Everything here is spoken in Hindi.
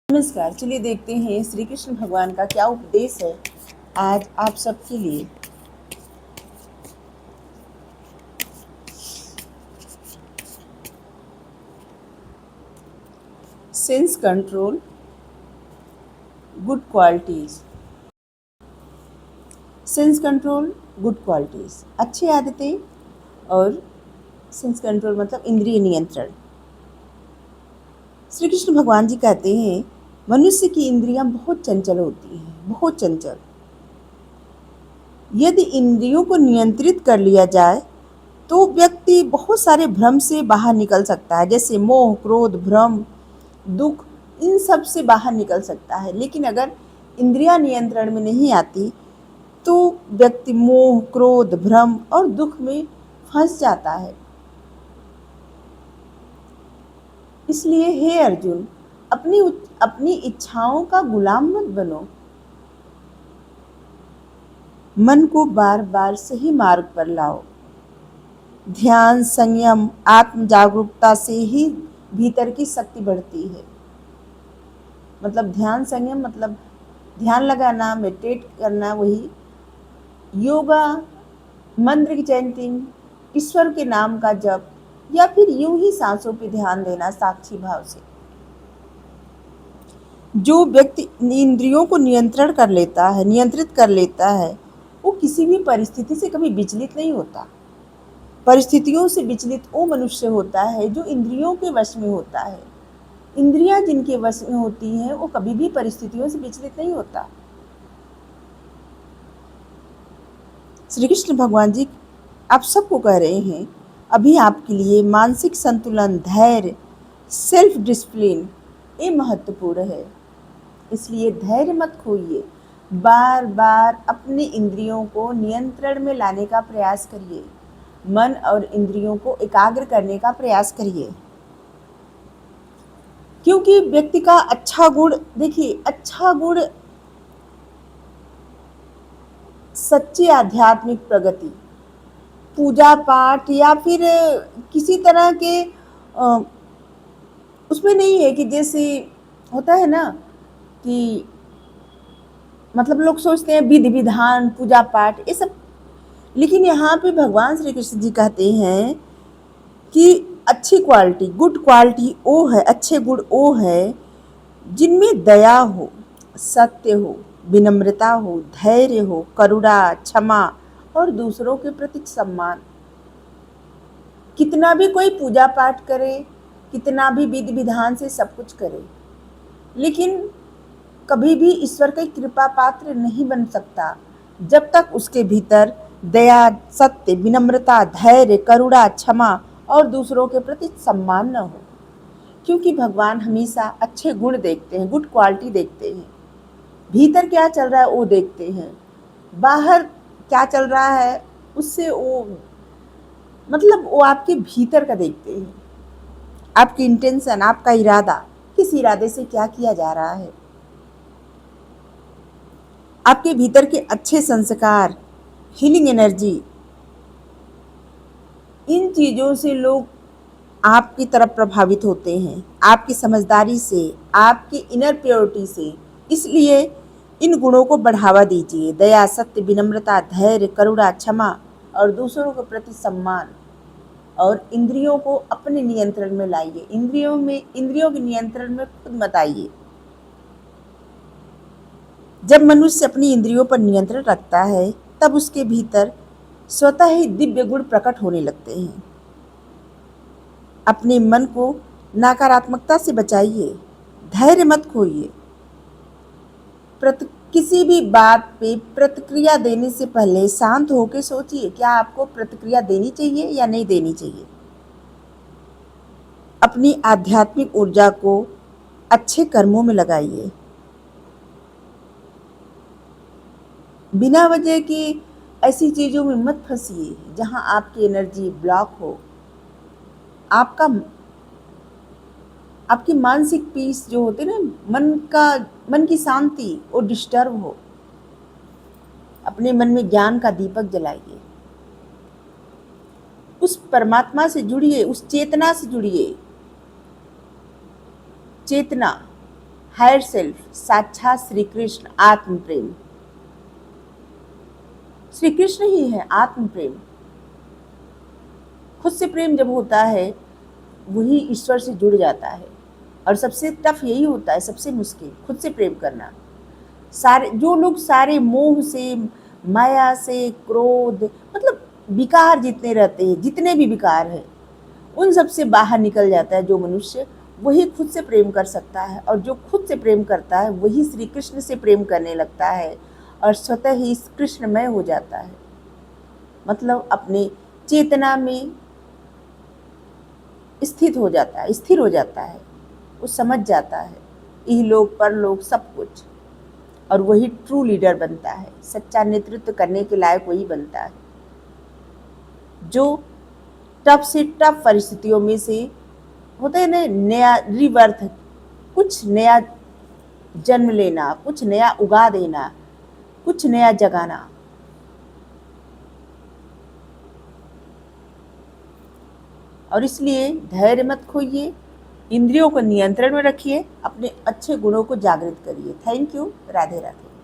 नमस्कार। चलिए देखते हैं श्री कृष्ण भगवान का क्या उपदेश है आज आप सबके लिए। Sense control, good qualities. Sense control, good qualities, अच्छी आदतें। और सेंस कंट्रोल मतलब इंद्रिय नियंत्रण। श्री कृष्ण भगवान जी कहते हैं मनुष्य की इंद्रियां बहुत चंचल होती हैं, बहुत चंचल। यदि इंद्रियों को नियंत्रित कर लिया जाए तो व्यक्ति बहुत सारे भ्रम से बाहर निकल सकता है, जैसे मोह, क्रोध, भ्रम, दुख, इन सब से बाहर निकल सकता है। लेकिन अगर इंद्रियां नियंत्रण में नहीं आती तो व्यक्ति मोह, क्रोध, भ्रम और दुख में फंस जाता है। इसलिए हे अर्जुन, अपनी इच्छाओं का गुलाम मत बनो। मन को बार बार सही मार्ग पर लाओ। ध्यान, संयम, आत्म जागरूकता से ही भीतर की शक्ति बढ़ती है। मतलब ध्यान, संयम मतलब ध्यान लगाना, मेडिटेट करना, वही योगा, मंत्र की चैंटिंग, ईश्वर के नाम का जप, या फिर यूं ही सांसों पे ध्यान देना साक्षी भाव से। जो व्यक्ति इंद्रियों को नियंत्रित कर लेता है, वो किसी भी परिस्थिति से कभी विचलित नहीं होता। परिस्थितियों से विचलित वो मनुष्य होता है जो इंद्रियों के वश में होता है। इंद्रियां जिनके वश में होती हैं वो कभी भी परिस्थितियों से विचलित नहीं होता। श्री कृष्ण भगवान जी आप सबको कह रहे हैं अभी आपके लिए मानसिक संतुलन, धैर्य, सेल्फ डिसिप्लिन ये महत्वपूर्ण है। इसलिए धैर्य मत खोइए। बार बार अपने इंद्रियों को नियंत्रण में लाने का प्रयास करिए। मन और इंद्रियों को एकाग्र करने का प्रयास करिए। क्योंकि व्यक्ति का अच्छा गुण, देखिए, अच्छा गुण सच्ची आध्यात्मिक प्रगति, पूजा पाठ या फिर किसी तरह के उसमें नहीं है कि जैसे होता है ना कि मतलब लोग सोचते हैं विधि विधान, पूजा पाठ, ये सब। लेकिन यहाँ पे भगवान श्री कृष्ण जी कहते हैं कि अच्छी क्वालिटी, गुड क्वालिटी वो है, अच्छे गुण वो है जिनमें दया हो, सत्य हो, विनम्रता हो, धैर्य हो, करुणा, क्षमा और दूसरों के प्रति सम्मान। कितना भी कोई पूजा पाठ करे, कितना भी विधि विधान से सब कुछ करे, लेकिन कभी भी ईश्वर की कृपा पात्र नहीं बन सकता जब तक उसके भीतर दया, सत्य, विनम्रता, धैर्य, करुणा, क्षमा और दूसरों के प्रति सम्मान न हो। क्योंकि भगवान हमेशा अच्छे गुण देखते हैं, गुड क्वालिटी देखते हैं। भीतर क्या चल रहा है वो देखते हैं, बाहर क्या चल रहा है उससे वो मतलब वो आपके भीतर का देखते हैं। आपकी इंटेंशन, आपका इरादा, किस इरादे से क्या किया जा रहा है। आपके भीतर के अच्छे संस्कार, हीलिंग एनर्जी, इन चीज़ों से लोग आपकी तरफ प्रभावित होते हैं, आपकी समझदारी से, आपकी इनर प्योरिटी से। इसलिए इन गुणों को बढ़ावा दीजिए। दया, सत्य, विनम्रता, धैर्य, करुणा, क्षमा और दूसरों के प्रति सम्मान। और इंद्रियों को अपने नियंत्रण में लाइए। इंद्रियों के नियंत्रण में खुद मत आइए। जब मनुष्य अपनी इंद्रियों पर नियंत्रण रखता है तब उसके भीतर स्वतः ही दिव्य गुण प्रकट होने लगते हैं। अपने मन को नकारात्मकता से बचाइए, धैर्य मत खोइए। किसी भी बात पे प्रतिक्रिया देने से पहले शांत होकर सोचिए क्या आपको प्रतिक्रिया देनी चाहिए या नहीं देनी चाहिए। अपनी आध्यात्मिक ऊर्जा को अच्छे कर्मों में लगाइए। बिना वजह की ऐसी चीज़ों में मत फंसिए जहाँ आपकी एनर्जी ब्लॉक हो। आपकी मानसिक पीस जो होते ना, मन की शांति वो डिस्टर्ब हो। अपने मन में ज्ञान का दीपक जलाइए। उस परमात्मा से जुड़िए, उस चेतना से जुड़िए। चेतना हायर सेल्फ, साक्षात श्री कृष्ण, आत्म प्रेम। श्री कृष्ण ही है आत्म प्रेम। खुद से प्रेम जब होता है वही ईश्वर से जुड़ जाता है। और सबसे टफ यही होता है, सबसे मुश्किल खुद से प्रेम करना। सारे जो लोग सारे मोह से, माया से, क्रोध, मतलब विकार जितने रहते हैं, जितने भी विकार हैं, उन सब से बाहर निकल जाता है जो मनुष्य, वही खुद से प्रेम कर सकता है। और जो खुद से प्रेम करता है वही श्री कृष्ण से प्रेम करने लगता है और स्वतः ही कृष्णमय हो जाता है। मतलब अपने चेतना में स्थित हो जाता है, स्थिर हो जाता है। वो समझ जाता है इहलोक परलोक सब कुछ। और वही ट्रू लीडर बनता है, सच्चा नेतृत्व करने के लायक वही बनता है, जो टफ से टफ परिस्थितियों में से होता है ना, नया रिबर्थ, कुछ नया जन्म लेना, कुछ नया उगा देना, कुछ नया जगाना। और इसलिए धैर्य मत खोइए, इंद्रियों को नियंत्रण में रखिए, अपने अच्छे गुणों को जागृत करिए। Thank you. राधे राधे।